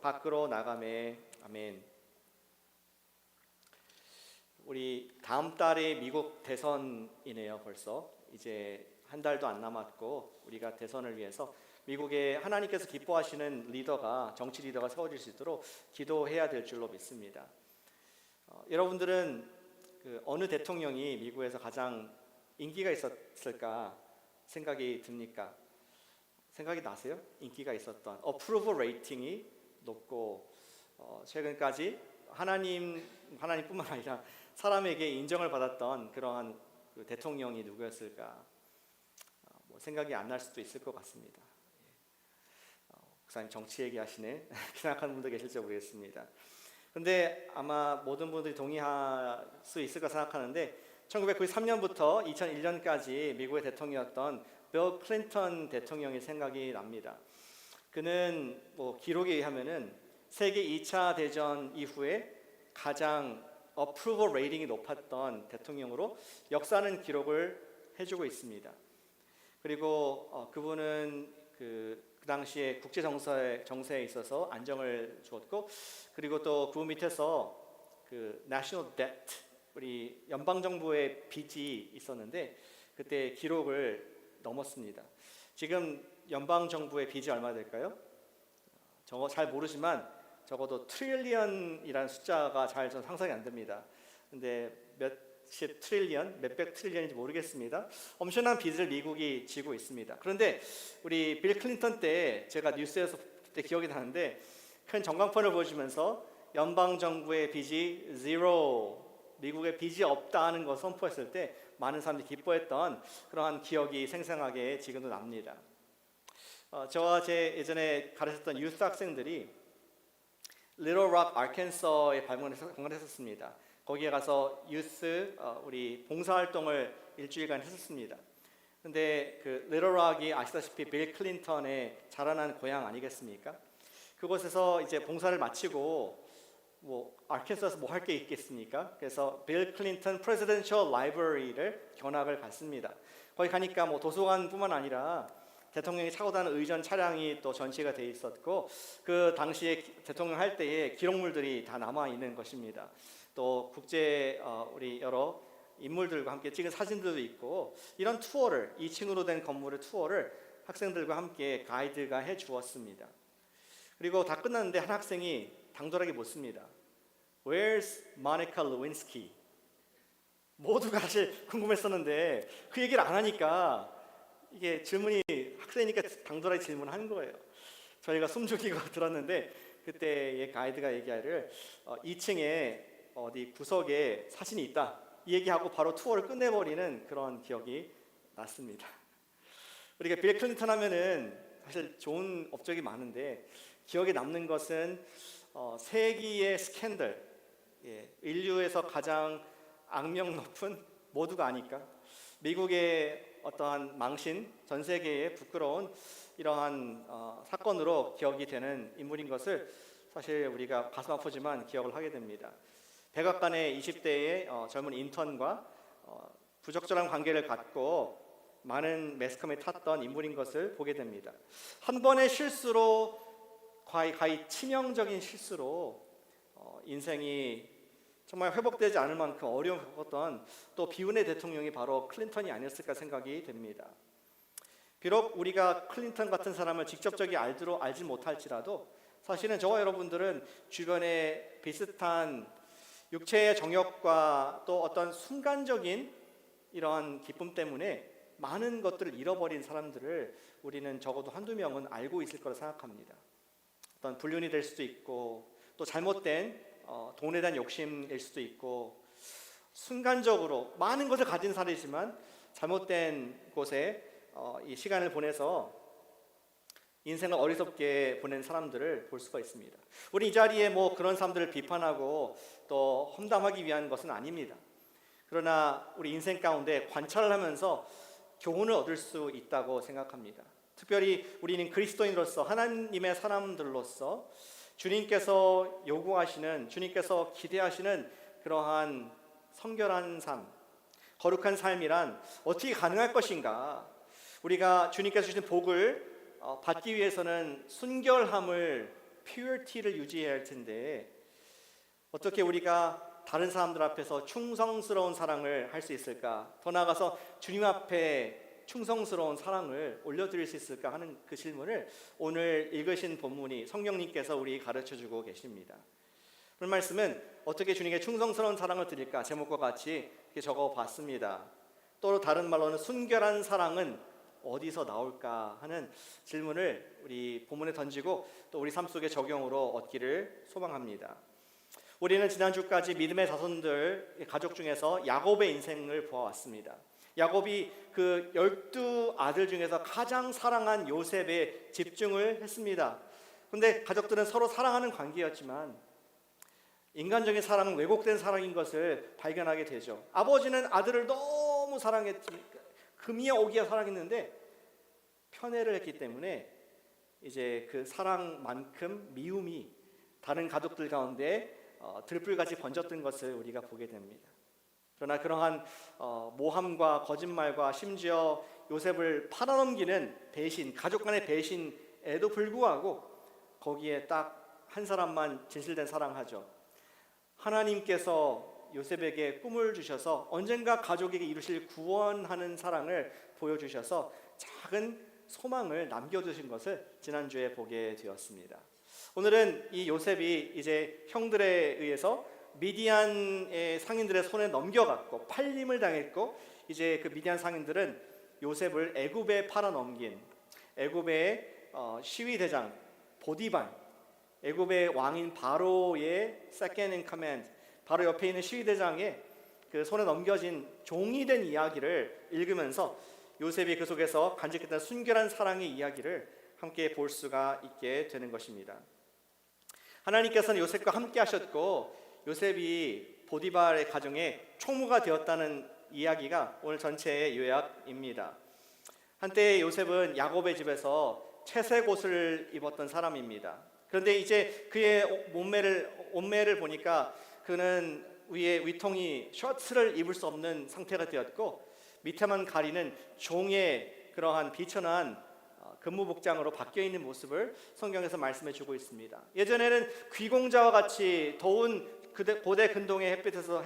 밖으로 나가매. 아멘. 우리 다음 달에 미국 대선이네요. 벌써 이제 한 달도 안 남았고 우리가 대선을 위해서 미국에 하나님께서 기뻐하시는 리더가, 정치 리더가 세워질 수 있도록 기도해야 될 줄로 믿습니다. 여러분들은 어느 대통령이 미국에서 가장 인기가 있었을까 생각이 듭니까? 생각이 나세요? 인기가 있었던 어프로벌 레이팅이 높고 최근까지 하나님뿐만 아니라 사람에게 인정을 받았던 그러한 대통령이 누구였을까? 생각이 안 날 수도 있을 것 같습니다. 목사님 정치 얘기하시네 생각하는 분도 계실지 모르겠습니다. 그런데 아마 모든 분들이 동의할 수 있을까 생각하는데 1993년부터 2001년까지 미국의 대통령이었던 빌 클린턴 대통령이 생각이 납니다. 그는 기록에 의하면은 세계 2차 대전 이후에 가장 어프로벌 레이팅이 높았던 대통령으로 역사는 기록을 해주고 있습니다. 그리고 그분은 그 당시에 국제 정세에 있어서 안정을 주었고, 그리고 또 그 밑에서 그 national debt, 우리 연방 정부의 빚이 있었는데 그때 기록을 넘었습니다. 지금 연방 정부의 빚이 얼마 될까요? 저거 잘 모르지만 적어도 트릴리언이라는 숫자가 잘 상상이 안 됩니다. 근데 몇십 트릴리언, 몇백 트릴리언인지 모르겠습니다. 엄청난 빚을 미국이 지고 있습니다. 그런데 우리 빌 클린턴 때 제가 뉴스에서 그때 기억이 나는데 큰 전광판을 보여주면서 연방 정부의 빚이 zero, 미국의 빚이 없다는 것을 선포했을 때 많은 사람들이 기뻐했던 그러한 기억이 생생하게 지금도 납니다. 저와 제 예전에 가르쳤던 유스 학생들이 리틀 락 아르칸소에 방문했었습니다. 거기에 가서 유스 우리 봉사활동을 일주일간 했었습니다. 근데 그 리틀 락이 아시다시피 빌 클린턴의 자라난 고향 아니겠습니까? 그곳에서 이제 봉사를 마치고 아르칸소에서 할 게 있겠습니까? 그래서 빌 클린턴 프레지던셜 라이브러리를 견학을 갔습니다. 거기 가니까 도서관뿐만 아니라 대통령이 타고 다니는 의전 차량이 또 전시가 돼 있었고, 그 당시에 대통령 할 때의 기록물들이 다 남아 있는 것입니다. 또 국제 우리 여러 인물들과 함께 찍은 사진들도 있고, 이런 투어를 2층으로 된 건물의 투어를 학생들과 함께 가이드가 해 주었습니다. 그리고 다 끝났는데 한 학생이 당돌하게 묻습니다. Where's Monica Lewinsky? 모두가 사실 궁금했었는데 그 얘기를 안 하니까 이게 질문이 학생이니까 당돌하게 질문하는 거예요. 저희가 숨죽이고 들었는데 그때의 가이드가 얘기하기를 2층에 어디 구석에 사진이 있다 이 얘기하고 바로 투어를 끝내버리는 그런 기억이 났습니다. 우리가 빌 클린턴 하면은 사실 좋은 업적이 많은데 기억에 남는 것은 세기의 스캔들, 인류에서 가장 악명 높은, 모두가 아니까 미국의 어떠한 망신, 전 세계에 부끄러운 이러한 사건으로 기억이 되는 인물인 것을 사실 우리가 가슴 아프지만 기억을 하게 됩니다. 백악관의 20대의 젊은 인턴과 부적절한 관계를 갖고 많은 매스컴에 탔던 인물인 것을 보게 됩니다. 한 번의 실수로 거의 치명적인 실수로 인생이 정말 회복되지 않을 만큼 어려움을 겪었던 또 비운의 대통령이 바로 클린턴이 아니었을까 생각이 됩니다. 비록 우리가 클린턴 같은 사람을 직접적이 알지 못할지라도 사실은 저와 여러분들은 주변에 비슷한 육체의 정욕과 또 어떤 순간적인 이러한 기쁨 때문에 많은 것들을 잃어버린 사람들을 우리는 적어도 한두 명은 알고 있을 거라 생각합니다. 어떤 불륜이 될 수도 있고 또 잘못된 돈에 대한 욕심일 수도 있고 순간적으로 많은 것을 가진 사람이지만 잘못된 곳에 이 시간을 보내서 인생을 어리석게 보낸 사람들을 볼 수가 있습니다. 우리 이 자리에 그런 사람들을 비판하고 또 험담하기 위한 것은 아닙니다. 그러나 우리 인생 가운데 관찰을 하면서 교훈을 얻을 수 있다고 생각합니다. 특별히 우리는 그리스도인으로서 하나님의 사람들로서 주님께서 요구하시는, 주님께서 기대하시는 그러한 성결한 삶, 거룩한 삶이란 어떻게 가능할 것인가? 우리가 주님께서 주신 복을 받기 위해서는 순결함을 퓨어티를 유지해야 할 텐데 어떻게 우리가 다른 사람들 앞에서 충성스러운 사랑을 할 수 있을까? 더 나아가서 주님 앞에 충성스러운 사랑을 올려드릴 수 있을까 하는 그 질문을 오늘 읽으신 본문이 성령님께서 우리 가르쳐주고 계십니다. 오늘 말씀은 어떻게 주님께 충성스러운 사랑을 드릴까? 제목과 같이 이렇게 적어봤습니다. 또 다른 말로는 순결한 사랑은 어디서 나올까 하는 질문을 우리 본문에 던지고 또 우리 삶 속의 적용으로 얻기를 소망합니다. 우리는 지난주까지 믿음의 자손들 가족 중에서 야곱의 인생을 보아왔습니다. 야곱이 그 12아들 중에서 가장 사랑한 요셉에 집중을 했습니다. 그런데 가족들은 서로 사랑하는 관계였지만 인간적인 사랑은 왜곡된 사랑인 것을 발견하게 되죠. 아버지는 아들을 너무 사랑했으니까 금이야 오기야 사랑했는데 편애를 했기 때문에 이제 그 사랑만큼 미움이 다른 가족들 가운데 들불같이 번졌던 것을 우리가 보게 됩니다. 그러나 그러한 모함과 거짓말과 심지어 요셉을 팔아넘기는 배신, 가족 간의 배신에도 불구하고 거기에 딱 한 사람만 진실된 사랑하죠. 하나님께서 요셉에게 꿈을 주셔서 언젠가 가족에게 이루실 구원하는 사랑을 보여주셔서 작은 소망을 남겨두신 것을 지난주에 보게 되었습니다. 오늘은 이 요셉이 이제 형들에 의해서 미디안의 상인들의 손에 넘겨갔고 팔림을 당했고 이제 그 미디안 상인들은 요셉을 애굽에 팔아넘긴 애굽의 시위대장 보디발, 애굽의 왕인 바로의 second in command, 바로 옆에 있는 시위대장의 그 손에 넘겨진 종이 된 이야기를 읽으면서 요셉이 그 속에서 간직했던 순결한 사랑의 이야기를 함께 볼 수가 있게 되는 것입니다. 하나님께서는 요셉과 함께 하셨고 요셉이 보디발의 가정에 총무가 되었다는 이야기가 오늘 전체의 요약입니다. 한때 요셉은 야곱의 집에서 채색 옷을 입었던 사람입니다. 그런데 이제 그의 옷매를 보니까 그는 위에 위통이 셔츠를 입을 수 없는 상태가 되었고 밑에만 가리는 종의 그러한 비천한 근무복장으로 바뀌어 있는 모습을 성경에서 말씀해 주고 있습니다. 예전에는 귀공자와 같이 더운 고대 근동의 햇빛에서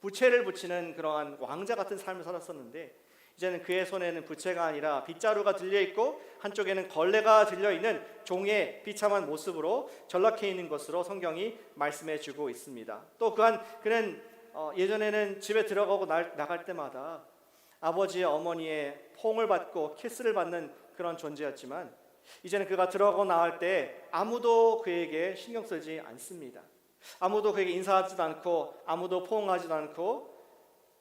부채를 붙이는 그러한 왕자 같은 삶을 살았었는데 이제는 그의 손에는 부채가 아니라 빗자루가 들려있고 한쪽에는 걸레가 들려있는 종의 비참한 모습으로 전락해 있는 것으로 성경이 말씀해 주고 있습니다. 또 그는 예전에는 집에 들어가고 나갈 때마다 아버지의 어머니의 포옹을 받고 키스를 받는 그런 존재였지만 이제는 그가 들어가고 나갈 때 아무도 그에게 신경 쓰지 않습니다. 아무도 그에게 인사하지도 않고 아무도 포옹하지도 않고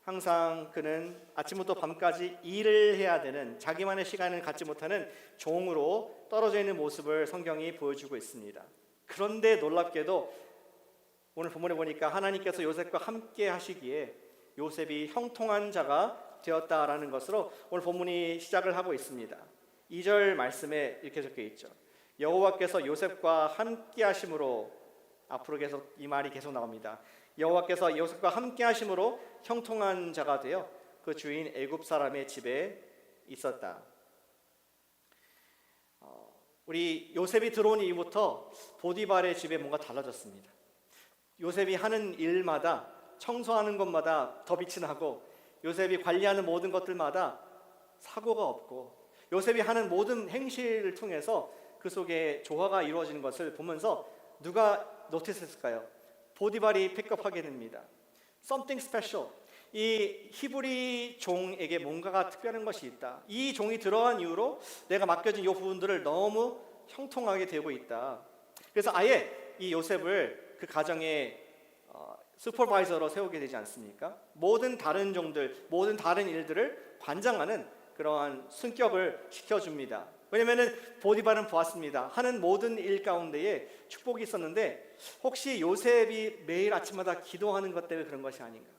항상 그는 아침부터 밤까지 일을 해야 되는 자기만의 시간을 갖지 못하는 종으로 떨어져 있는 모습을 성경이 보여주고 있습니다. 그런데 놀랍게도 오늘 본문에 보니까 하나님께서 요셉과 함께 하시기에 요셉이 형통한 자가 되었다라는 것으로 오늘 본문이 시작을 하고 있습니다. 2절 말씀에 이렇게 적혀 있죠. 여호와께서 요셉과 함께 하심으로, 앞으로 계속 이 말이 계속 나옵니다. 여호와께서 요셉과 함께 하심으로 형통한 자가 되어 그 주인 애굽 사람의 집에 있었다. 우리 요셉이 들어온 이후부터 보디발의 집에 뭔가 달라졌습니다. 요셉이 하는 일마다, 청소하는 것마다 더 빛이 나고 요셉이 관리하는 모든 것들마다 사고가 없고 요셉이 하는 모든 행실을 통해서 그 속에 조화가 이루어지는 것을 보면서 누가 노티스했을까요? 보디발이 픽업하게 됩니다. Something special. 이 히브리 종에게 뭔가가 특별한 것이 있다. 이 종이 들어간 이후로 내가 맡겨진 이 부분들을 너무 형통하게 되고 있다. 그래서 아예 이 요셉을 그 가정의 슈퍼바이저로 세우게 되지 않습니까? 모든 다른 종들, 모든 다른 일들을 관장하는 그러한 승격을 시켜줍니다. 왜냐하면 보디발은 보았습니다. 하는 모든 일 가운데에 축복이 있었는데 혹시 요셉이 매일 아침마다 기도하는 것 때문에 그런 것이 아닌가?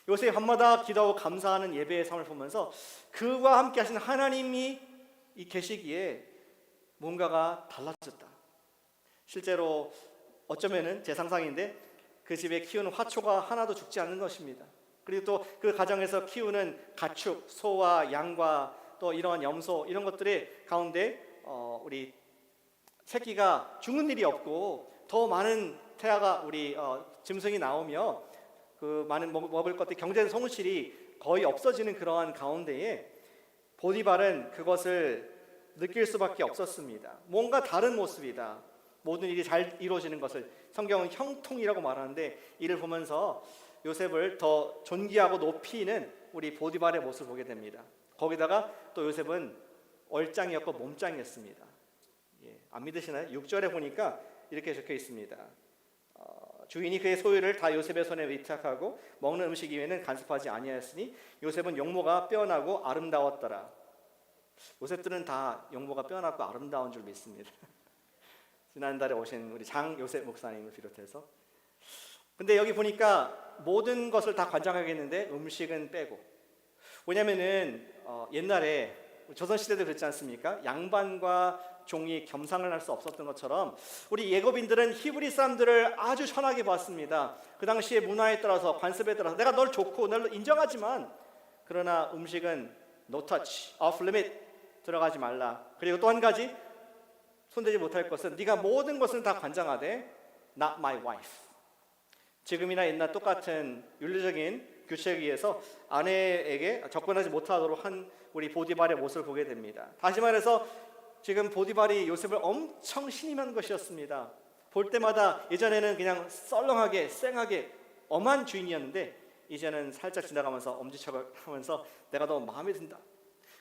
요셉이 밤마다 기도하고 감사하는 예배의 삶을 보면서 그와 함께 하신 하나님이 이 계시기에 뭔가가 달라졌다. 실제로 어쩌면은 제 상상인데 그 집에 키우는 화초가 하나도 죽지 않는 것입니다. 그리고 또 그 가정에서 키우는 가축, 소와 양과 또 이러한 염소 이런 것들의 가운데 우리 새끼가 죽는 일이 없고 더 많은 태아가 우리 짐승이 나오며 그 많은 먹을 것들 경제 손실이 거의 없어지는 그러한 가운데에 보디발은 그것을 느낄 수밖에 없었습니다. 뭔가 다른 모습이다. 모든 일이 잘 이루어지는 것을 성경은 형통이라고 말하는데 이를 보면서 요셉을 더 존귀하고 높이는 우리 보디발의 모습을 보게 됩니다. 거기다가 또 요셉은 얼짱이었고 몸짱이었습니다. 안 믿으시나요? 6절에 보니까 이렇게 적혀 있습니다. 주인이 그의 소유를 다 요셉의 손에 위탁하고 먹는 음식 이외에는 간섭하지 아니하였으니 요셉은 용모가 빼어나고 아름다웠더라. 요셉들은 다 용모가 빼어나고 아름다운 줄 믿습니다. 지난달에 오신 우리 장 요셉 목사님을 비롯해서. 근데 여기 보니까 모든 것을 다 관장하겠는데 음식은 빼고. 왜냐면은 옛날에 조선시대도 그랬지 않습니까? 양반과 종이 겸상을 할 수 없었던 것처럼 우리 예고빈들은 히브리 사람들을 아주 선하게 봤습니다. 그 당시의 문화에 따라서 관습에 따라서 내가 널 좋고 널 인정하지만 그러나 음식은 no touch, off limit 들어가지 말라. 그리고 또 한 가지 손대지 못할 것은 네가 모든 것을 다 관장하되 not my wife. 지금이나 옛날 똑같은 윤리적인 규칙에 의해서 아내에게 접근하지 못하도록 한 우리 보디발의 모습을 보게 됩니다. 다시 말해서 지금 보디발이 요셉을 엄청 신임한 것이었습니다. 볼 때마다 예전에는 그냥 썰렁하게 쌩하게 엄한 주인이었는데 이제는 살짝 지나가면서 엄지척하면서 내가 너무 마음에 든다.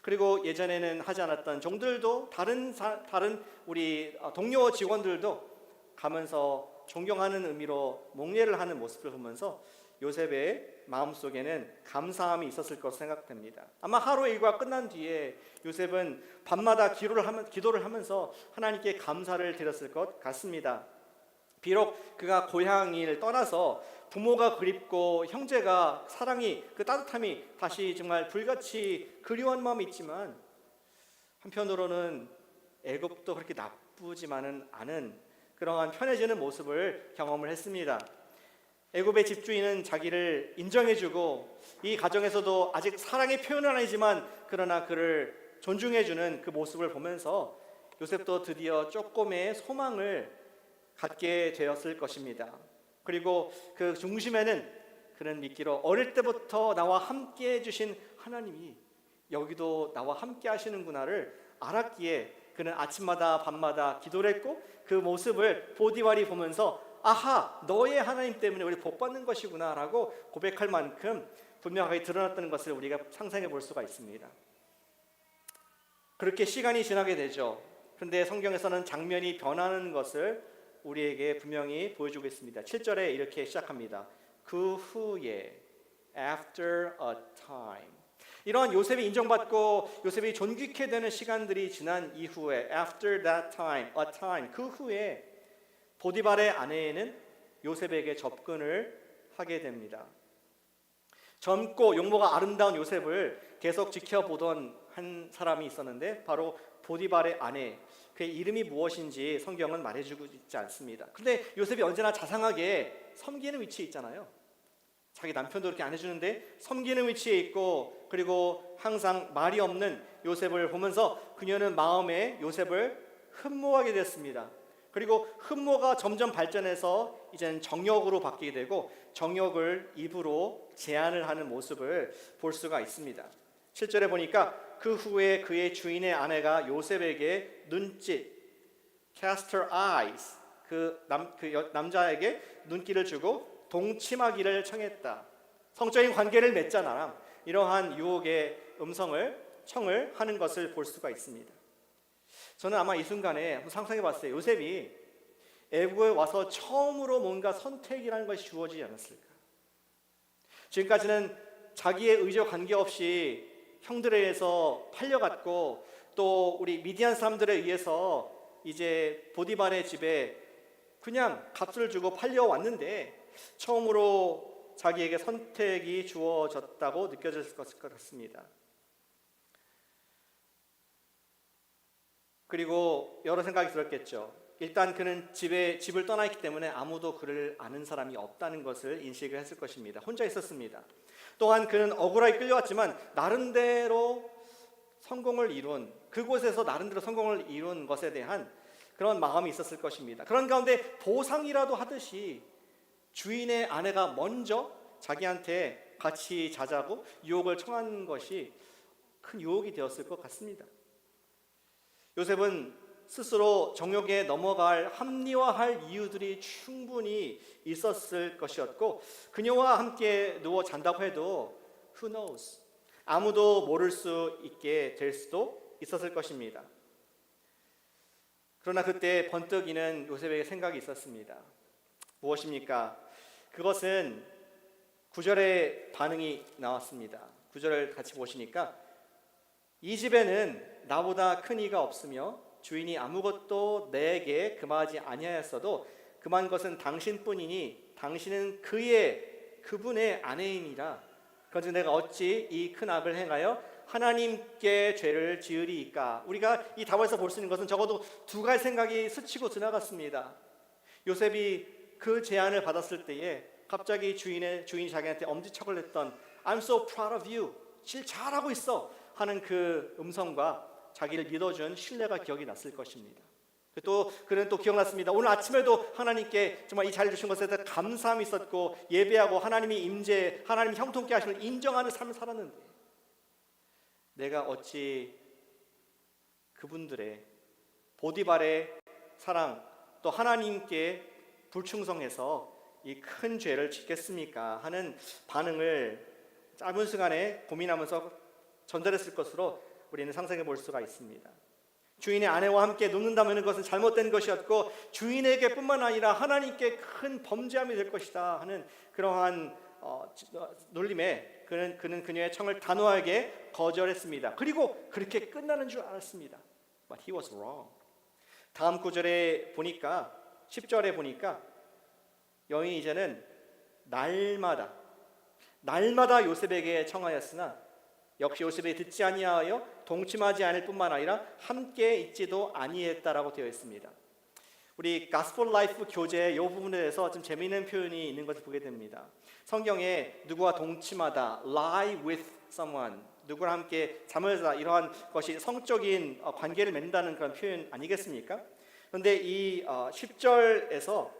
그리고 예전에는 하지 않았던 종들도 다른 우리 동료 직원들도 가면서 존경하는 의미로 목례를 하는 모습을 보면서 요셉의 마음속에는 감사함이 있었을 것으로 생각됩니다. 아마 하루 일과 끝난 뒤에 요셉은 밤마다 기도를 하면서 하나님께 감사를 드렸을 것 같습니다. 비록 그가 고향을 떠나서 부모가 그립고 형제가 사랑이 그 따뜻함이 다시 정말 불같이 그리워한 마음이 있지만 한편으로는 애굽도 그렇게 나쁘지만은 않은 그러한 편해지는 모습을 경험을 했습니다. 애굽의 집주인은 자기를 인정해주고 이 가정에서도 아직 사랑의 표현은 아니지만 그러나 그를 존중해주는 그 모습을 보면서 요셉도 드디어 조금의 소망을 갖게 되었을 것입니다. 그리고 그 중심에는 그는 믿기로 어릴 때부터 나와 함께 해주신 하나님이 여기도 나와 함께 하시는구나를 알았기에 그는 아침마다 밤마다 기도를 했고 그 모습을 보디발이 보면서 아하, 너의 하나님 때문에 우리 복 받는 것이구나 라고 고백할 만큼 분명하게 드러났다는 것을 우리가 상상해 볼 수가 있습니다. 그렇게 시간이 지나게 되죠. 그런데 성경에서는 장면이 변하는 것을 우리에게 분명히 보여주고 있습니다. 7절에 이렇게 시작합니다. 그 후에 after a time. 이런 요셉이 인정받고 요셉이 존귀케 되는 시간들이 지난 이후에 after that time, a time. 그 후에 보디발의 아내는 요셉에게 접근을 하게 됩니다. 젊고 용모가 아름다운 요셉을 계속 지켜보던 한 사람이 있었는데 바로 보디발의 아내, 그의 이름이 무엇인지 성경은 말해주고 있지 않습니다. 그런데 요셉이 언제나 자상하게 섬기는 위치에 있잖아요. 자기 남편도 그렇게 안 해주는데 섬기는 위치에 있고 그리고 항상 말이 없는 요셉을 보면서 그녀는 마음에 요셉을 흠모하게 됐습니다. 그리고 흠모가 점점 발전해서 이제는 정욕으로 바뀌게 되고 정욕을 입으로 제한을 하는 모습을 볼 수가 있습니다. 7절에 보니까 그 후에 그의 주인의 아내가 요셉에게 눈짓, cast her eyes, 그 남자에게 눈길을 주고 동침하기를 청했다. 성적인 관계를 맺자 나랑 이러한 유혹의 청을 하는 것을 볼 수가 있습니다. 저는 아마 이 순간에 한번 상상해 봤어요. 요셉이 애굽에 와서 처음으로 뭔가 선택이라는 것이 주어지지 않았을까. 지금까지는 자기의 의지와 관계없이 형들에 의해서 팔려갔고 또 우리 미디안 사람들에 의해서 이제 보디발의 집에 그냥 값을 주고 팔려왔는데 처음으로 자기에게 선택이 주어졌다고 느껴졌을 것 같습니다. 그리고 여러 생각이 들었겠죠. 일단 그는 집을 떠나 있기 때문에 아무도 그를 아는 사람이 없다는 것을 인식을 했을 것입니다. 혼자 있었습니다. 또한 그는 억울하게 끌려왔지만 나름대로 성공을 이룬 그곳에서 나름대로 성공을 이룬 것에 대한 그런 마음이 있었을 것입니다. 그런 가운데 보상이라도 하듯이 주인의 아내가 먼저 자기한테 같이 자자고 유혹을 청한 것이 큰 유혹이 되었을 것 같습니다. 요셉은 스스로 정욕에 넘어갈 합리화할 이유들이 충분히 있었을 것이었고, 그녀와 함께 누워 잔다고 해도 who knows, 아무도 모를 수 있게 될 수도 있었을 것입니다. 그러나 그때 번뜩이는 요셉에게 생각이 있었습니다. 무엇입니까? 그것은 9절의 반응이 나왔습니다. 9절을 같이 보시니까 이 집에는 나보다 큰 이가 없으며 주인이 아무것도 내게 금하지 아니하였어도 금한 것은 당신뿐이니 당신은 그분의 아내이니라. 그런즉 내가 어찌 이 큰 악을 행하여 하나님께 죄를 지으리이까. 우리가 이 답에서 볼 수 있는 것은 적어도 두 가지 생각이 스치고 지나갔습니다. 요셉이 그 제안을 받았을 때에 갑자기 주인이 자기한테 엄지척을 했던 I'm so proud of you, 질 잘하고 있어 하는 그 음성과 자기를 믿어준 신뢰가 기억이 났을 것입니다. 또 그는 또 기억났습니다. 오늘 아침에도 하나님께 정말 이 자리를 주신 것에 대해 감사함이 있었고 예배하고 하나님이 임재, 하나님이 형통케 하심을 인정하는 삶을 살았는데 내가 어찌 그분들의 보디발의 사랑 또 하나님께 불충성해서 이 큰 죄를 짓겠습니까 하는 반응을 짧은 시간에 고민하면서 전달했을 것으로 우리는 상상해 볼 수가 있습니다. 주인의 아내와 함께 눕는다면 그것은 잘못된 것이었고 주인에게 뿐만 아니라 하나님께 큰 범죄함이 될 것이다 하는 그러한 놀림에 그는 그녀의 청을 단호하게 거절했습니다. 그리고 그렇게 끝나는 줄 알았습니다. But he was wrong. 다음 구절에 보니까 10절에 보니까 여인이 이제는 날마다 요셉에게 청하였으나 역시 요셉이 듣지 아니하여 동침하지 않을 뿐만 아니라 함께 있지도 아니했다라고 되어 있습니다. 우리 가스펠 라이프 교재의 이 부분에 대해서 좀 재미있는 표현이 있는 것을 보게 됩니다. 성경에 누구와 동침하다, lie with someone, 누구랑 함께 잠을 자다, 이러한 것이 성적인 관계를 맺는다는 그런 표현 아니겠습니까? 그런데 이 10절에서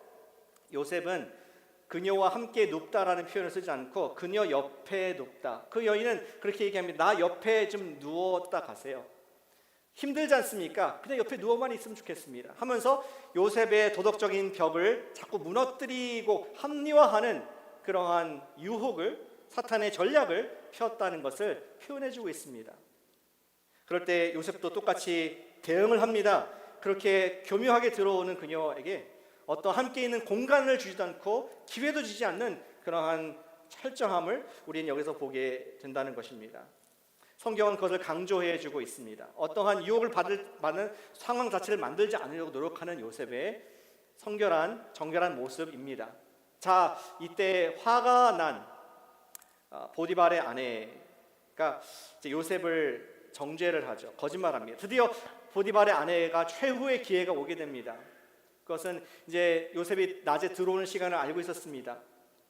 요셉은 그녀와 함께 눕다라는 표현을 쓰지 않고 그녀 옆에 눕다. 그 여인은 그렇게 얘기합니다. 나 옆에 좀 누웠다 가세요. 힘들지 않습니까? 그냥 옆에 누워만 있으면 좋겠습니다 하면서 요셉의 도덕적인 벽을 자꾸 무너뜨리고 합리화하는 그러한 유혹을, 사탄의 전략을 폈다는 것을 표현해주고 있습니다. 그럴 때 요셉도 똑같이 대응을 합니다. 그렇게 교묘하게 들어오는 그녀에게 어떤 함께 있는 공간을 주지도 않고 기회도 주지 않는 그러한 철저함을 우리는 여기서 보게 된다는 것입니다. 성경은 그것을 강조해주고 있습니다. 어떠한 유혹을 받는 상황 자체를 만들지 않으려고 노력하는 요셉의 정결한 모습입니다. 자, 이때 화가 난 보디발의 아내가 이제 요셉을 정죄를 하죠. 거짓말합니다. 드디어 보디발의 아내가 최후의 기회가 오게 됩니다. 그것은 이제 요셉이 낮에 들어오는 시간을 알고 있었습니다.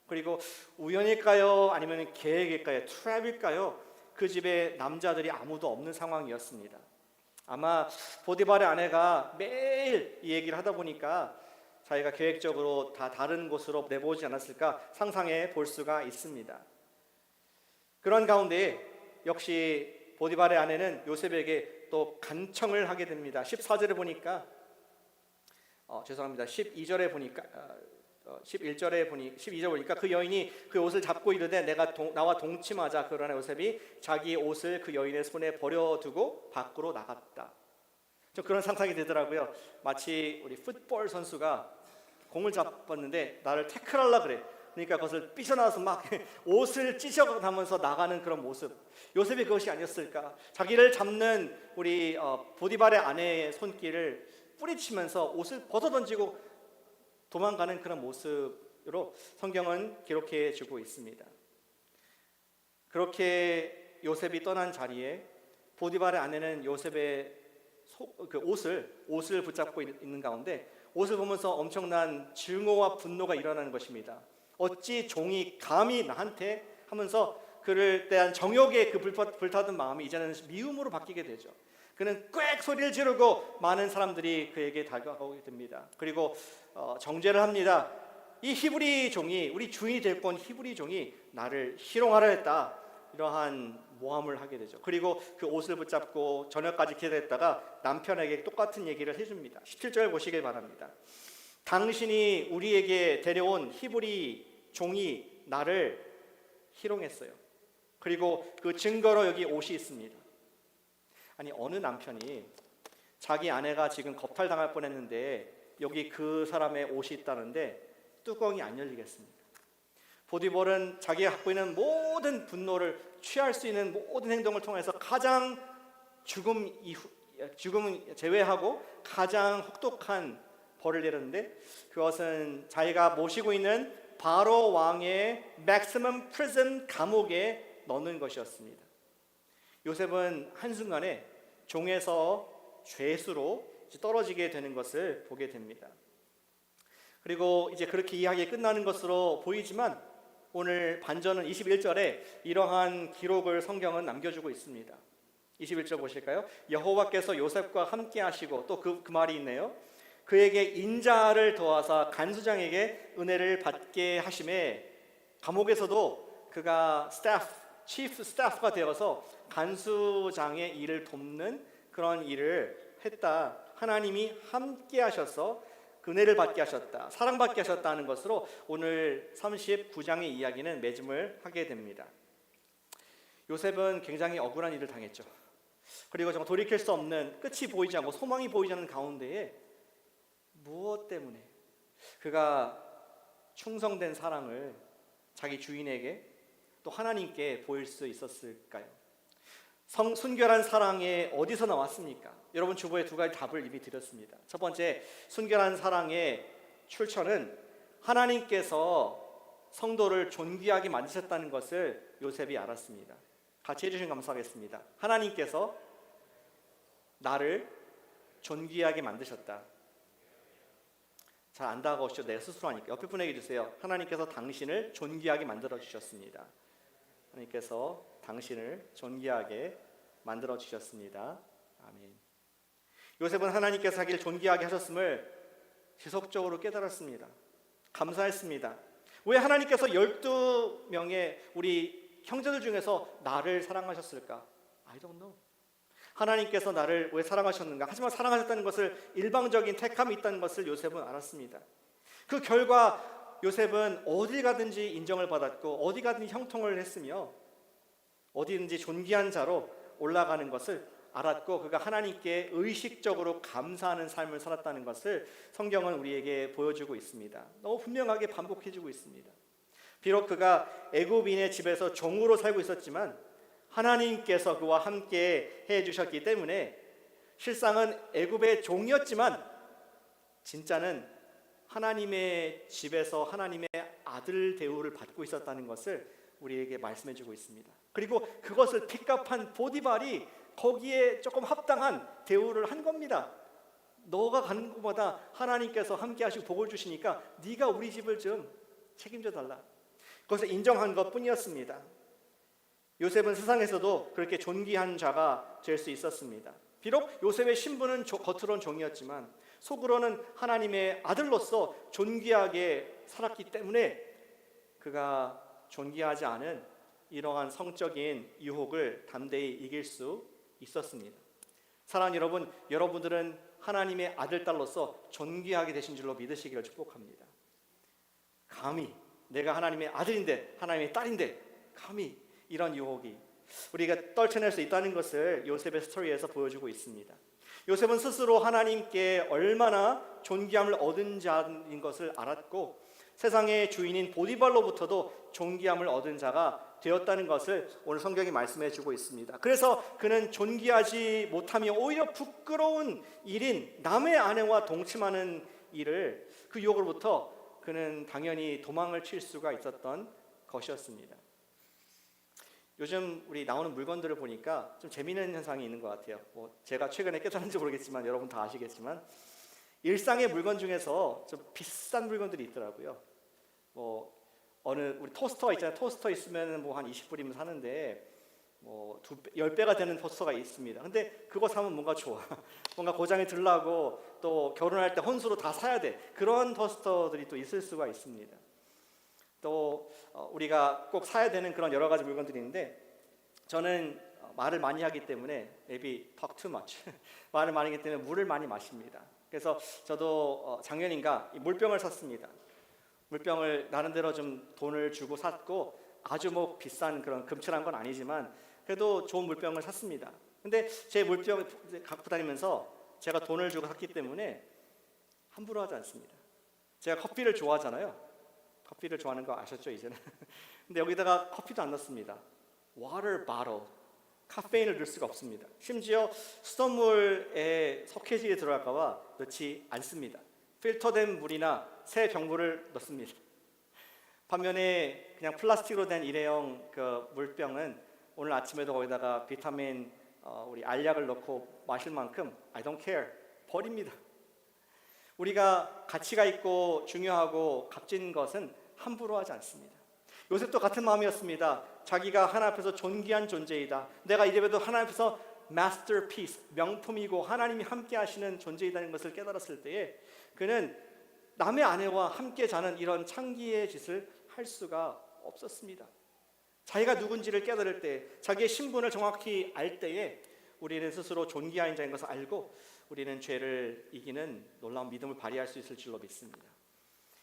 그리고 우연일까요? 아니면 계획일까요? 트랩일까요? 그 집에 남자들이 아무도 없는 상황이었습니다. 아마 보디발의 아내가 매일 이 얘기를 하다 보니까 자기가 계획적으로 다 다른 곳으로 내보지 않았을까 상상해 볼 수가 있습니다. 그런 가운데 역시 보디발의 아내는 요셉에게 또 간청을 하게 됩니다. 14절에 보니까 12절에 보니까 12절에 보니까 그 여인이 그 옷을 잡고 이르되 나와 동침하자. 그러나 요셉이 자기 옷을 그 여인의 손에 버려두고 밖으로 나갔다. 좀 그런 상상이 되더라고요. 마치 우리 풋볼 선수가 공을 잡았는데 나를 태클하려고 그래. 그러니까 그것을 삐져나와서 막 옷을 찢어가면서 나가는 그런 모습. 요셉이 그것이 아니었을까? 자기를 잡는 우리 보디발의 아내의 손길을 뿌리치면서 옷을 벗어던지고 도망가는 그런 모습으로 성경은 기록해 주고 있습니다. 그렇게 요셉이 떠난 자리에 보디발의 아내는 요셉의 그 옷을 붙잡고 있는 가운데 옷을 보면서 엄청난 증오와 분노가 일어나는 것입니다. 어찌 종이 감히 나한테 하면서 그를 대한 정욕의 그 불타던 마음이 이제는 미움으로 바뀌게 되죠. 그는 꽥 소리를 지르고 많은 사람들이 그에게 다가오게 됩니다. 그리고 정죄를 합니다. 이 히브리 종이, 우리 주인이 될 뻔 히브리 종이 나를 희롱하려 했다. 이러한 모함을 하게 되죠. 그리고 그 옷을 붙잡고 저녁까지 기다렸다가 남편에게 똑같은 얘기를 해줍니다. 17절 보시길 바랍니다. 당신이 우리에게 데려온 히브리 종이 나를 희롱했어요. 그리고 그 증거로 여기 옷이 있습니다. 아니, 어느 남편이 자기 아내가 지금 겁탈당할 뻔했는데 여기 그 사람의 옷이 있다는데 뚜껑이 안 열리겠습니까? 보디벌은 자기가 갖고 있는 모든 분노를 취할 수 있는 모든 행동을 통해서 가장 죽음은 제외하고 가장 혹독한 벌을 내렸는데, 그것은 자기가 모시고 있는 바로 왕의 maximum prison 감옥에 넣는 것이었습니다. 요셉은 한순간에 종에서 죄수로 떨어지게 되는 것을 보게 됩니다. 그리고 이제 그렇게 이야기 끝나는 것으로 보이지만 오늘 반전은 21절에 이러한 기록을 성경은 남겨주고 있습니다. 21절 보실까요? 여호와께서 요셉과 함께 하시고, 또 그 말이 있네요. 그에게 인자를 더하사 간수장에게 은혜를 받게 하심에, 감옥에서도 그가 치프 스태프가 되어서 간수장의 일을 돕는 그런 일을 했다. 하나님이 함께 하셔서 은혜를 받게 하셨다, 사랑받게 하셨다는 것으로 오늘 39장의 이야기는 매짐을 하게 됩니다. 요셉은 굉장히 억울한 일을 당했죠. 그리고 정말 돌이킬 수 없는, 끝이 보이지 않고 소망이 보이지 않는 가운데에 무엇 때문에 그가 충성된 사랑을 자기 주인에게 또 하나님께 보일 수 있었을까요? 순결한 사랑에 어디서 나왔습니까? 여러분 주보에 두 가지 답을 이미 드렸습니다. 첫 번째, 순결한 사랑의 출처는 하나님께서 성도를 존귀하게 만드셨다는 것을 요셉이 알았습니다. 같이 해주시면 감사하겠습니다. 하나님께서 나를 존귀하게 만드셨다. 잘 안 다가오시죠? 내 스스로 하니까. 옆에 분에게 주세요. 하나님께서 당신을 존귀하게 만들어 주셨습니다. 하나님께서 당신을 존귀하게 만들어 주셨습니다. 아멘. 요셉은 하나님께서 자기를 존귀하게 하셨음을 지속적으로 깨달았습니다. 감사했습니다. 왜 하나님께서 12명의 우리 형제들 중에서 나를 사랑하셨을까? I don't know. 하나님께서 나를 왜 사랑하셨는가? 하지만 사랑하셨다는 것을, 일방적인 택함이 있다는 것을 요셉은 알았습니다. 그 결과 요셉은 어디 가든지 인정을 받았고 어디 가든지 형통을 했으며 어디든지 존귀한 자로 올라가는 것을 알았고, 그가 하나님께 의식적으로 감사하는 삶을 살았다는 것을 성경은 우리에게 보여주고 있습니다. 너무 분명하게 반복해주고 있습니다. 비록 그가 애굽인의 집에서 종으로 살고 있었지만 하나님께서 그와 함께 해주셨기 때문에 실상은 애굽의 종이었지만 진짜는 하나님의 집에서 하나님의 아들 대우를 받고 있었다는 것을 우리에게 말씀해주고 있습니다. 그리고 그것을 픽업한 보디발이 거기에 조금 합당한 대우를 한 겁니다. 너가 가는 곳마다 하나님께서 함께 하시고 복을 주시니까 네가 우리 집을 좀 책임져 달라. 그것을 인정한 것뿐이었습니다. 요셉은 세상에서도 그렇게 존귀한 자가 될 수 있었습니다. 비록 요셉의 신분은 겉으로는 종이었지만 속으로는 하나님의 아들로서 존귀하게 살았기 때문에 그가 존귀하지 않은 이러한 성적인 유혹을 담대히 이길 수 있었습니다. 사랑하는 여러분, 여러분들은 하나님의 아들, 딸로서 존귀하게 되신 줄로 믿으시기를 축복합니다. 감히 내가 하나님의 아들인데, 하나님의 딸인데 감히 이런 유혹이 우리가 떨쳐낼 수 있다는 것을 요셉의 스토리에서 보여주고 있습니다. 요셉은 스스로 하나님께 얼마나 존귀함을 얻은 자인 것을 알았고 세상의 주인인 보디발로부터도 존귀함을 얻은 자가 되었다는 것을 오늘 성경이 말씀해 주고 있습니다. 그래서 그는 존귀하지 못하며 오히려 부끄러운 일인 남의 아내와 동침하는 일을, 그 유혹으로부터 그는 당연히 도망을 칠 수가 있었던 것이었습니다. 요즘 우리 나오는 물건들을 보니까 좀 재미있는 현상이 있는 것 같아요. 제가 최근에 깨달은지 모르겠지만 여러분 다 아시겠지만 일상의 물건 중에서 좀 비싼 물건들이 있더라고요. 어느 우리 토스터 있잖아요. 토스터 있으면 한 20불이면 사는데 뭐 10배가 되는 토스터가 있습니다. 근데 그거 사면 뭔가 좋아. 뭔가 고장이 들라고 또 결혼할 때 혼수로 다 사야 돼. 그런 토스터들이 또 있을 수가 있습니다. 또 우리가 꼭 사야 되는 그런 여러 가지 물건들이 있는데 저는 말을 많이 하기 때문에 maybe talk too much 말을 많이 하기 때문에 물을 많이 마십니다. 그래서 저도 작년인가 물병을 샀습니다. 물병을 나름대로 좀 돈을 주고 샀고 아주 뭐 비싼 그런 금칠한 건 아니지만 그래도 좋은 물병을 샀습니다. 근데 제 물병을 갖고 다니면서 제가 돈을 주고 샀기 때문에 함부로 하지 않습니다. 제가 커피를 좋아하잖아요. 커피를 좋아하는 거 아셨죠 이제는? 근데 여기다가 커피도 안 넣습니다. water bottle, 카페인을 넣을 수가 없습니다. 심지어 수돗물에 석회질이 들어갈까 봐 넣지 않습니다. 필터된 물이나 새 병물을 넣습니다. 반면에 그냥 플라스틱으로 된 일회용 그 물병은 오늘 아침에도 거기다가 비타민 우리 알약을 넣고 마실 만큼 I don't care 버립니다. 우리가 가치가 있고 중요하고 값진 것은 함부로 하지 않습니다. 요셉도 같은 마음이었습니다. 자기가 하나님 앞에서 존귀한 존재이다. 내가 이래봬도 하나님 앞에서 masterpiece, 명품이고 하나님이 함께 하시는 존재이라는 것을 깨달았을 때에 그는 남의 아내와 함께 자는 이런 창기의 짓을 할 수가 없었습니다. 자기가 누군지를 깨달을 때, 자기의 신분을 정확히 알 때에 우리는 스스로 존귀한 자인 것을 알고 우리는 죄를 이기는 놀라운 믿음을 발휘할 수 있을 줄로 믿습니다.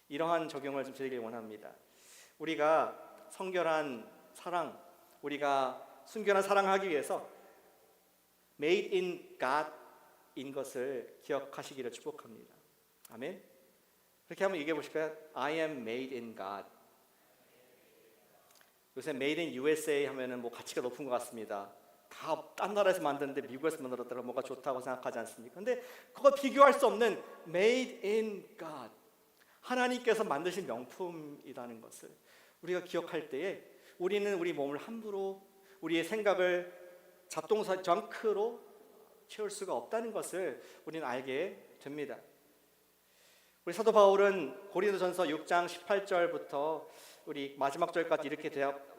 이러한 적용을 좀 드리길 원합니다. 우리가 성결한 사랑, 우리가 순결한 사랑하기 위해서 made in God인 것을 기억하시기를 축복합니다. 아멘. 그렇게 한번 얘기해 보실까요? I am made in God. 요새 made in USA 하면은 뭐 가치가 높은 것 같습니다. 다 딴 나라에서 만드는데 미국에서 만들었다가 뭐가 좋다고 생각하지 않습니까? 근데 그거 비교할 수 없는 made in God, 하나님께서 만드신 명품이라는 것을 우리가 기억할 때에 우리는 우리 몸을 함부로 우리의 생각을 잡동사 정크로 채울 수가 없다는 것을 우리는 알게 됩니다. 우리 사도 바울은 고린도전서 6장 18절부터 우리 마지막 절까지 이렇게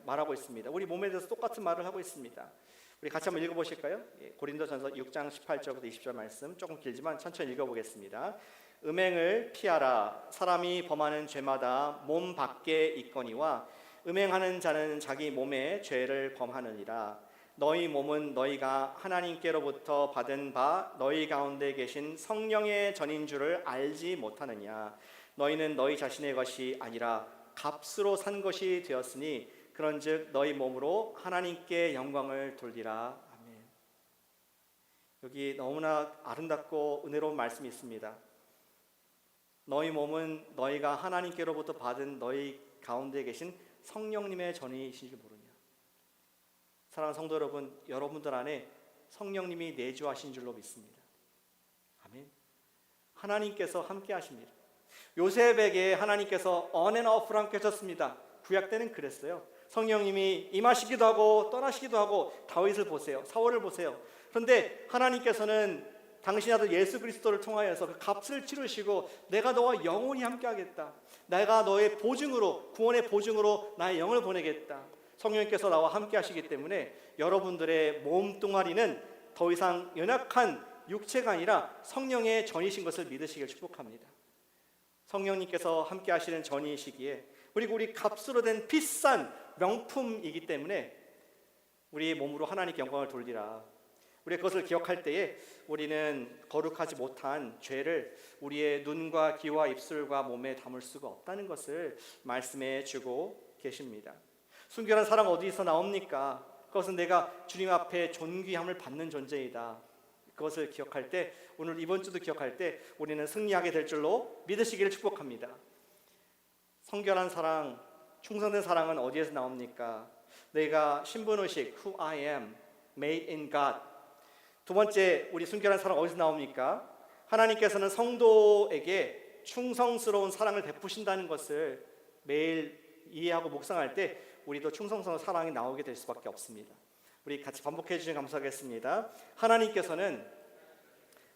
말하고 있습니다. 우리 몸에 대해서 똑같은 말을 하고 있습니다. 우리 같이 한번 읽어보실까요? 고린도전서 6장 18절부터 20절 말씀 조금 길지만 천천히 읽어보겠습니다. 음행을 피하라. 사람이 범하는 죄마다 몸 밖에 있거니와 음행하는 자는 자기 몸에 죄를 범하느니라. 너희 몸은 너희가 하나님께로부터 받은 바 너희 가운데 계신 성령의 전인 줄을 알지 못하느냐. 너희는 너희 자신의 것이 아니라 값으로 산 것이 되었으니 그런즉 너희 몸으로 하나님께 영광을 돌리라. 아멘. 여기 너무나 아름답고 은혜로운 말씀이 있습니다. 너희 몸은 너희가 하나님께로부터 받은 너희 가운데 계신 성령님의 전이시지 모르냐. 사랑하는 성도 여러분, 여러분들 안에 성령님이 내주하신 줄로 믿습니다. 아멘. 하나님께서 함께 하십니다. 요셉에게 하나님께서 on and off로 함께 하셨습니다. 구약 때는 그랬어요. 성령님이 임하시기도 하고 떠나시기도 하고 다윗을 보세요. 사울을 보세요. 그런데 하나님께서는 당신 아들 예수 그리스도를 통하여서 그 값을 치르시고 내가 너와 영원히 함께하겠다. 내가 너의 보증으로, 구원의 보증으로 나의 영을 보내겠다. 성령님께서 나와 함께하시기 때문에 여러분들의 몸뚱아리는 더 이상 연약한 육체가 아니라 성령의 전이신 것을 믿으시길 축복합니다. 성령님께서 함께하시는 전이시기에 그리고 우리 값으로 된 비싼 명품이기 때문에 우리의 몸으로 하나님께 영광을 돌리라. 우리가 그것을 기억할 때에 우리는 거룩하지 못한 죄를 우리의 눈과 귀와 입술과 몸에 담을 수가 없다는 것을 말씀해 주고 계십니다. 순결한 사랑 어디서 나옵니까? 그것은 내가 주님 앞에 존귀함을 받는 존재이다. 그것을 기억할 때, 오늘 이번 주도 기억할 때 우리는 승리하게 될 줄로 믿으시기를 축복합니다. 성결한 사랑, 충성된 사랑은 어디에서 나옵니까? 내가 신분의식, who I am, made in God. 두 번째, 우리 순결한 사랑 어디서 나옵니까? 하나님께서는 성도에게 충성스러운 사랑을 베푸신다는 것을 매일 이해하고 묵상할 때 우리도 충성스러운 사랑이 나오게 될 수밖에 없습니다. 우리 같이 반복해 주시면 감사하겠습니다. 하나님께서는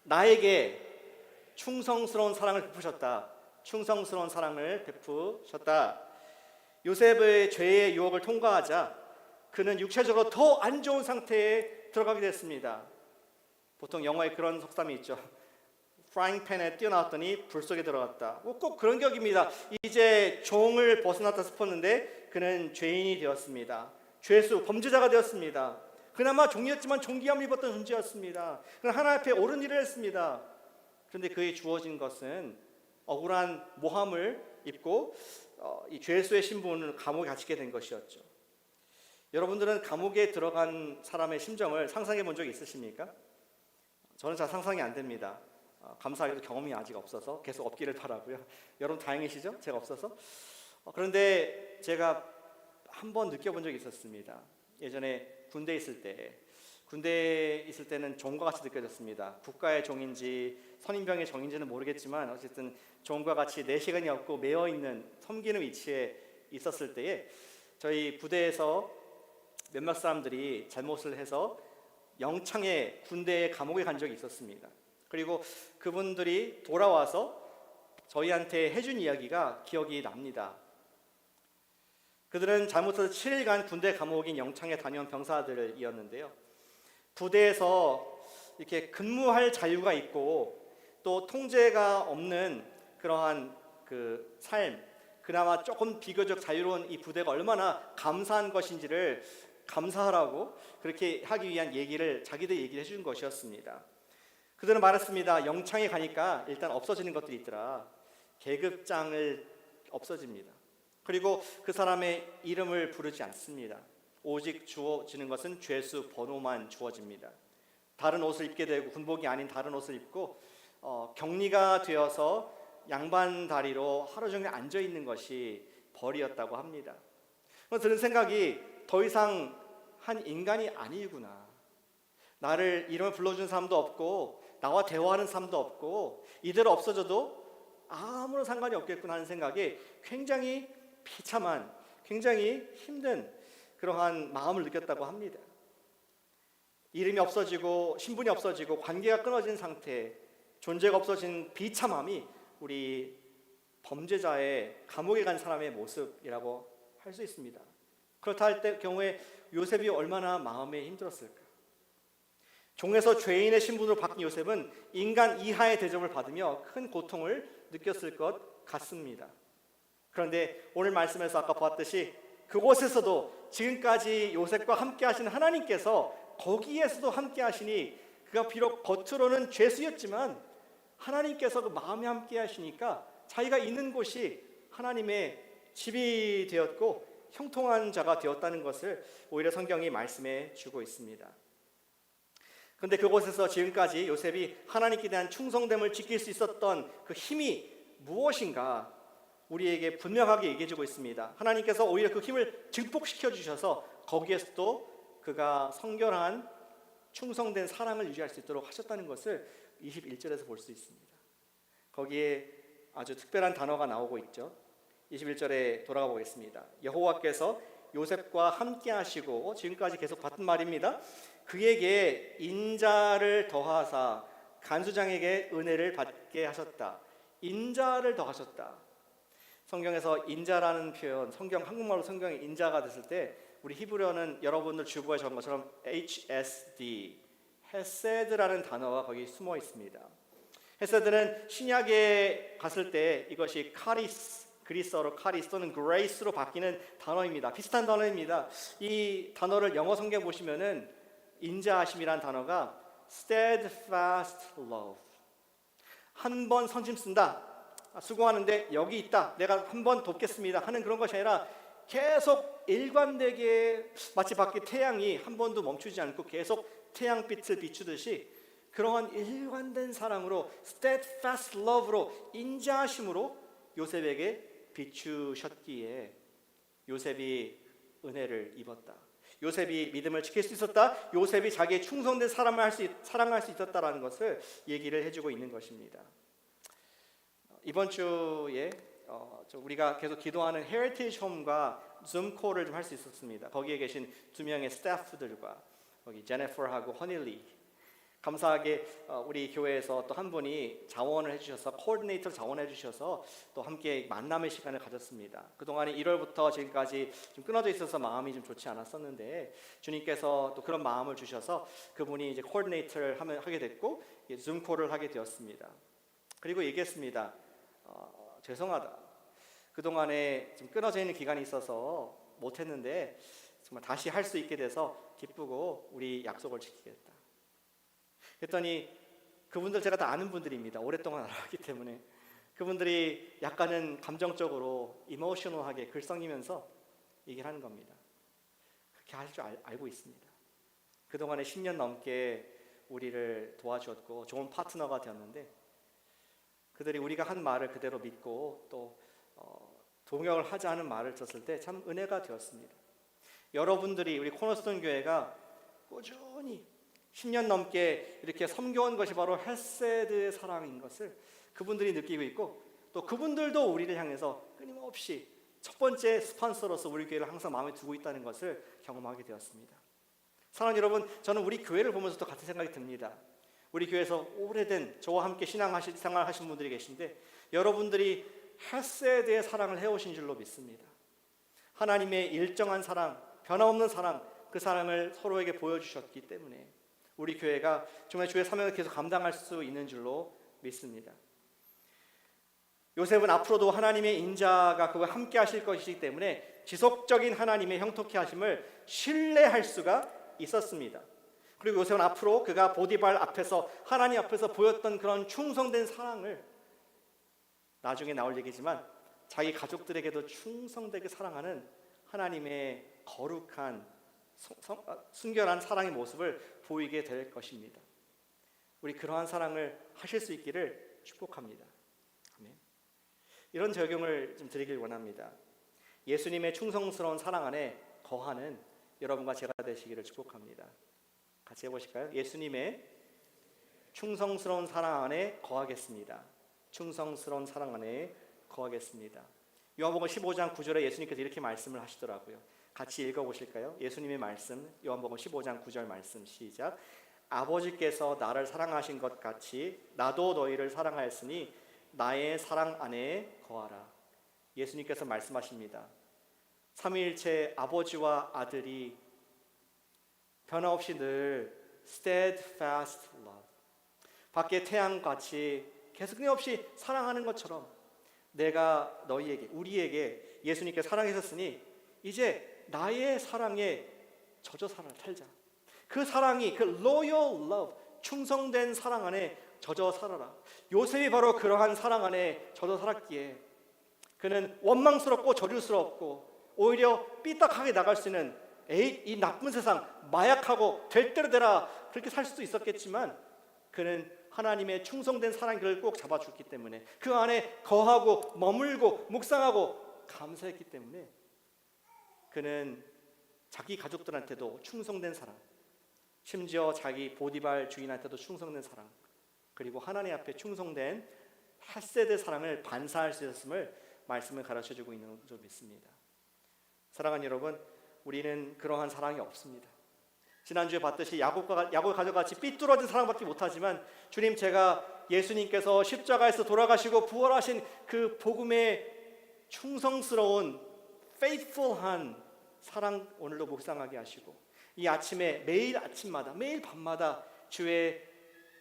나에게 충성스러운 사랑을 베푸셨다. 충성스러운 사랑을 베푸셨다. 요셉의 죄의 유혹을 통과하자 그는 육체적으로 더 안 좋은 상태에 들어가게 됐습니다. 보통 영화에 그런 속담이 있죠. 프라이팬에 뛰어나왔더니 불 속에 들어갔다. 꼭 그런 격입니다. 이제 종을 벗어났다 싶었는데 그는 죄인이 되었습니다. 죄수, 범죄자가 되었습니다. 그나마 종이었지만 존귀함을 입었던 존재였습니다. 그는 하나님 앞에 옳은 일을 했습니다. 그런데 그에 주어진 것은 억울한 모함을 입고 이 죄수의 신분을 감옥에 갇히게 된 것이었죠. 여러분들은 감옥에 들어간 사람의 심정을 상상해 본 적이 있으십니까? 저는 잘 상상이 안 됩니다. 감사하게도 경험이 아직 없어서 계속 없기를 바라고요. 여러분 다행이시죠? 제가 없어서. 그런데 제가 한 번 느껴본 적이 있었습니다. 예전에 군대에 있을 때는 종과 같이 느껴졌습니다. 국가의 종인지 선임병의 종인지는 모르겠지만 어쨌든 종과 같이 내 시간이 없고 매여 있는 섬기는 위치에 있었을 때에 저희 부대에서 몇몇 사람들이 잘못을 해서 영창에 군대 감옥에 간 적이 있었습니다. 그리고 그분들이 돌아와서 저희한테 해준 이야기가 기억이 납니다. 그들은 잘못해서 7일간 군대 감옥인 영창에 다녀온 병사들이었는데요. 부대에서 이렇게 근무할 자유가 있고 또 통제가 없는 그러한 그 삶, 그나마 조금 비교적 자유로운 이 부대가 얼마나 감사한 것인지를 감사하라고 그렇게 하기 위한 자기들 얘기를 해준 것이었습니다. 그들은 말했습니다. 영창에 가니까 일단 없어지는 것들이 있더라. 계급장을 없어집니다. 그리고 그 사람의 이름을 부르지 않습니다. 오직 주어지는 것은 죄수 번호만 주어집니다. 다른 옷을 입게 되고 군복이 아닌 다른 옷을 입고 격리가 되어서 양반 다리로 하루 종일 앉아 있는 것이 벌이었다고 합니다. 들은 생각이 더 이상 한 인간이 아니구나. 나를 이름을 불러주는 사람도 없고 나와 대화하는 사람도 없고 이대로 없어져도 아무런 상관이 없겠구나 하는 생각에 굉장히 비참한, 굉장히 힘든 그러한 마음을 느꼈다고 합니다. 이름이 없어지고 신분이 없어지고 관계가 끊어진 상태, 존재가 없어진 비참함이 우리 범죄자의 감옥에 간 사람의 모습이라고 할 수 있습니다. 그렇다 할 경우에 요셉이 얼마나 마음에 힘들었을까? 종에서 죄인의 신분으로 바뀐 요셉은 인간 이하의 대접을 받으며 큰 고통을 느꼈을 것 같습니다. 그런데 오늘 말씀에서 아까 보았듯이 그곳에서도 지금까지 요셉과 함께 하신 하나님께서 거기에서도 함께 하시니 그가 비록 겉으로는 죄수였지만 하나님께서 그 마음에 함께 하시니까 자기가 있는 곳이 하나님의 집이 되었고 형통한 자가 되었다는 것을 오히려 성경이 말씀해 주고 있습니다. 그런데 그곳에서 지금까지 요셉이 하나님께 대한 충성됨을 지킬 수 있었던 그 힘이 무엇인가 우리에게 분명하게 얘기해 주고 있습니다. 하나님께서 오히려 그 힘을 증폭시켜 주셔서 거기에서도 그가 성결한 충성된 사랑을 유지할 수 있도록 하셨다는 것을 21절에서 볼 수 있습니다. 거기에 아주 특별한 단어가 나오고 있죠. 21절에 돌아가 보겠습니다. 여호와께서 요셉과 함께 하시고 지금까지 계속 봤던 말입니다. 그에게 인자를 더하사 간수장에게 은혜를 받게 하셨다. 인자를 더하셨다. 성경에서 인자라는 표현, 한국말로 성경에 인자가 됐을 때 우리 히브리어는 여러분들 주보에 적은 것처럼 HSD, 헤세드라는 단어가 거기 숨어 있습니다. 헤세드는 신약에 갔을 때 이것이 카리스, 그리스어로 카리스 또는 그레이스로 바뀌는 단어입니다. 비슷한 단어입니다. 이 단어를 영어 성경 보시면은 인자하심이란 단어가 steadfast love. 한 번 선심 쓴다. 수고하는데 여기 있다. 내가 한 번 돕겠습니다. 하는 그런 것이 아니라 계속 일관되게 마치 밖에 태양이 한 번도 멈추지 않고 계속 태양빛을 비추듯이 그러한 일관된 사랑으로 steadfast love로 인자하심으로 요셉에게 비추셨기에 요셉이 은혜를 입었다. 요셉이 믿음을 지킬 수 있었다. 요셉이 자기의 충성된 사랑할 수 있었다라는 것을 얘기를 해주고 있는 것입니다. 이번 주에 우리가 계속 기도하는 헤리티지 홈과 줌 콜을 좀 할 수 있었습니다. 거기에 계신 두 명의 스태프들과 거기 제니퍼하고 허닐리 감사하게 우리 교회에서 또 한 분이 자원을 해주셔서 코디네이터 자원해 주셔서 또 함께 만남의 시간을 가졌습니다. 그동안에 1월부터 지금까지 좀 끊어져 있어서 마음이 좀 좋지 않았었는데 주님께서 또 그런 마음을 주셔서 그분이 이제 코디네이터를 하게 됐고 줌콜을 하게 되었습니다. 그리고 얘기했습니다. 죄송하다. 그동안에 좀 끊어져 있는 기간이 있어서 못했는데 정말 다시 할 수 있게 돼서 기쁘고 우리 약속을 지키겠다. 그랬더니 그분들 제가 다 아는 분들입니다. 오랫동안 알았기 때문에 그분들이 약간은 감정적으로 이모셔널하게 글썽이면서 얘기를 하는 겁니다. 그렇게 할 줄 알고 있습니다. 그동안에 10년 넘게 우리를 도와주었고 좋은 파트너가 되었는데 그들이 우리가 한 말을 그대로 믿고 또 동역을 하자 하는 말을 들었을 때 참 은혜가 되었습니다. 여러분들이 우리 코너스톤 교회가 꾸준히 10년 넘게 이렇게 섬겨온 것이 바로 헬세드의 사랑인 것을 그분들이 느끼고 있고 또 그분들도 우리를 향해서 끊임없이 첫 번째 스폰서로서 우리 교회를 항상 마음에 두고 있다는 것을 경험하게 되었습니다. 사랑하는 여러분, 저는 우리 교회를 보면서도 같은 생각이 듭니다. 우리 교회에서 오래된 저와 함께 생활 하신 분들이 계신데 여러분들이 헬세드의 사랑을 해오신 줄로 믿습니다. 하나님의 일정한 사랑, 변함없는 사랑, 그 사랑을 서로에게 보여주셨기 때문에 우리 교회가 정말 주의 사명을 계속 감당할 수 있는 줄로 믿습니다. 요셉은 앞으로도 하나님의 인자가 그와 함께 하실 것이기 때문에 지속적인 하나님의 형통케 하심을 신뢰할 수가 있었습니다. 그리고 요셉은 앞으로 그가 보디발 앞에서 하나님 앞에서 보였던 그런 충성된 사랑을 나중에 나올 얘기지만 자기 가족들에게도 충성되게 사랑하는 하나님의 거룩한 순결한 사랑의 모습을 보이게 될 것입니다. 우리 그러한 사랑을 하실 수 있기를 축복합니다. 아멘. 이런 적용을 좀 드리길 원합니다. 예수님의 충성스러운 사랑 안에 거하는 여러분과 제가 되시기를 축복합니다. 같이 해보실까요? 예수님의 충성스러운 사랑 안에 거하겠습니다. 충성스러운 사랑 안에 거하겠습니다. 요한복음 15장 9절에 예수님께서 이렇게 말씀을 하시더라고요. 같이 읽어보실까요? 예수님의 말씀, 요한복음 15장 9절 말씀 시작. 아버지께서 나를 사랑하신 것 같이 나도 너희를 사랑하였으니 나의 사랑 안에 거하라. 예수님께서 말씀하십니다. 삼위일체 아버지와 아들이 변함없이 늘 steadfast love, 밖에 태양같이 계속 끊임없이 사랑하는 것처럼 내가 너희에게, 우리에게 예수님께 사랑하셨으니 이제 나의 사랑에 젖어 살자. 그 사랑이 그 loyal love, 충성된 사랑 안에 젖어 살아라. 요셉이 바로 그러한 사랑 안에 젖어 살았기에 그는 원망스럽고 저주스럽고 오히려 삐딱하게 나갈 수 있는 이 나쁜 세상, 마약하고 될 대로 되라 그렇게 살 수도 있었겠지만 그는 하나님의 충성된 사랑을 꼭 잡아주기 때문에 그 안에 거하고 머물고 묵상하고 감사했기 때문에 그는 자기 가족들한테도 충성된 사랑, 심지어 자기 보디발 주인한테도 충성된 사랑, 그리고 하나님 앞에 충성된 핫세대 사랑을 반사할 수 있었음을 말씀을 가르쳐주고 있는 줄 믿습니다. 사랑하는 여러분, 우리는 그러한 사랑이 없습니다. 지난주에 봤듯이 야곱과 가족같이 삐뚤어진 사랑받지 못하지만 주님, 제가 예수님께서 십자가에서 돌아가시고 부활하신 그 복음의 충성스러운 faithful한 사랑 오늘도 묵상하게 하시고 이 아침에 매일 아침마다 매일 밤마다 주의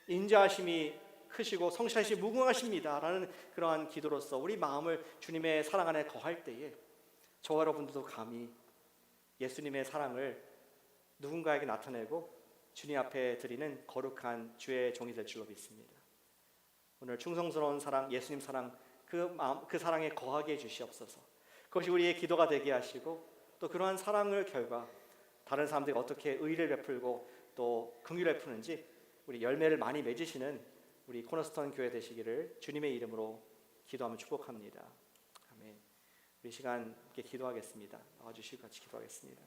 인자하심이 크시고 성실하심이 무궁하십니다 라는 그러한 기도로서 우리 마음을 주님의 사랑 안에 거할 때에 저와 여러분들도 감히 예수님의 사랑을 누군가에게 나타내고 주님 앞에 드리는 거룩한 주의 종이 될 줄로 믿습니다. 오늘 충성스러운 사랑, 예수님 사랑, 그 사랑에 거하게 해주시옵소서. 그것이 우리의 기도가 되게 하시고 또 그러한 사랑을 결과 다른 사람들이 어떻게 의를 베풀고 또 긍휼을 베푸는지 우리 열매를 많이 맺으시는 우리 코너스톤 교회 되시기를 주님의 이름으로 기도하며 축복합니다. 아멘. 우리 시간 함께 기도하겠습니다. 나와주시고 같이 기도하겠습니다.